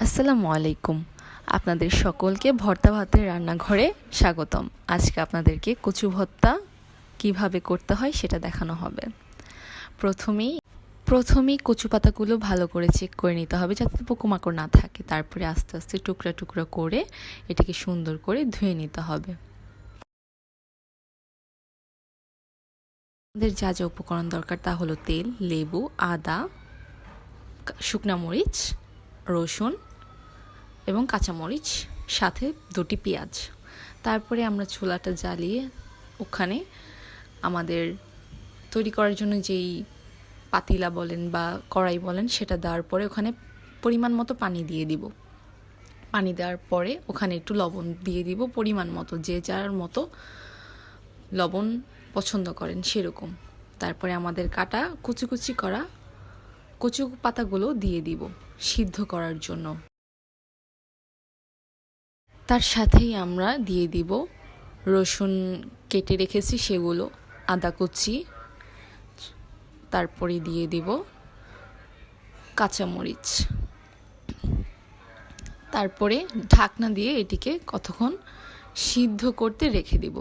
আসসালামু আলাইকুম। আপনাদের সকলকে ভর্তা ভাতের রান্নাঘরে স্বাগতম। আজকে আপনাদেরকে কচু ভর্তা কিভাবে করতে হয় সেটা দেখানো হবে। প্রথমেই কচু পাতাগুলো ভালো করে চেক করে নিতে হবে যাতে পোকামাকড় না থাকে। তারপরে আস্তে আস্তে টুকরা টুকরা করে এটাকে সুন্দর করে ধুয়ে নিতে হবে। আমাদের যা যা উপকরণ দরকার তা হলো তেল, লেবু, আদা, শুকনা মরিচ, রসুন এবং কাঁচামরিচ, সাথে 2টি পেঁয়াজ। তারপরে আমরা চুলাটা জ্বালিয়ে ওখানে আমাদের তৈরি করার জন্য যেই পাতিলা বলেন বা কড়াই বলেন সেটা দেওয়ার পরে ওখানে পরিমাণ মতো পানি দিয়ে দিব। পানি দেওয়ার পরে ওখানে একটু লবণ দিয়ে দিব পরিমাণ মতো, যে যার মতো লবণ পছন্দ করেন সেরকম। তারপরে আমাদের কাটা কুচি কুচি করা কচু পাতাগুলো দিয়ে দিব সিদ্ধ করার জন্য। তার সাথেই আমরা দিয়ে দিব রসুন কেটে রেখেছি সেগুলো, আদা কুচি, তারপরে দিয়ে দিব কাঁচামরিচ। তারপরে ঢাকনা দিয়ে এটিকে কতক্ষণ সিদ্ধ করতে রেখে দিব।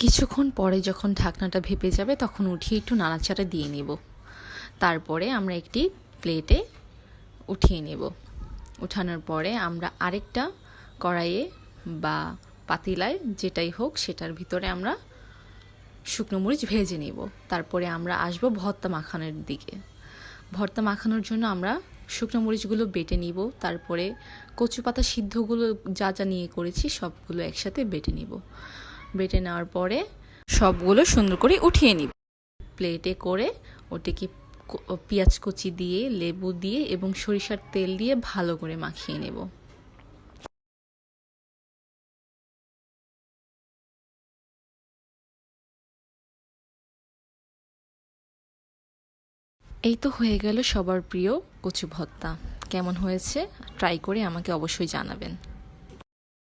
কিছুক্ষণ পরে যখন ঢাকনাটা ভেপে যাবে তখন উঠিয়ে একটু নাড়াচাড়া দিয়ে নেব। তারপরে আমরা একটি প্লেটে উঠিয়ে নেব। উঠানোর পরে আমরা আরেকটা কড়াইয়ে বা পাতিলায় যেটাই হোক সেটার ভিতরে আমরা শুকনো মরিচ ভেজে নেব। তারপরে আমরা আসবো ভর্তা মাখানোর দিকে। ভর্তা মাখানোর জন্য আমরা শুকনো মরিচগুলো বেটে নিব। তারপরে কচু পাতা সিদ্ধগুলো যা যা নিয়ে করেছি সবগুলো একসাথে বেটে নিব। বেটে নেওয়ার পরে সবগুলো সুন্দর করে উঠিয়ে নিব। প্লেটে করে ওটিকে পেঁয়াজ কুচি দিয়ে, লেবু দিয়ে এবং সরিষার তেল দিয়ে ভালো করে মাখিয়ে নেব। এই তো হয়ে গেল সবার প্রিয় কচু ভর্তা। কেমন হয়েছে ট্রাই করে আমাকে অবশ্যই জানাবেন।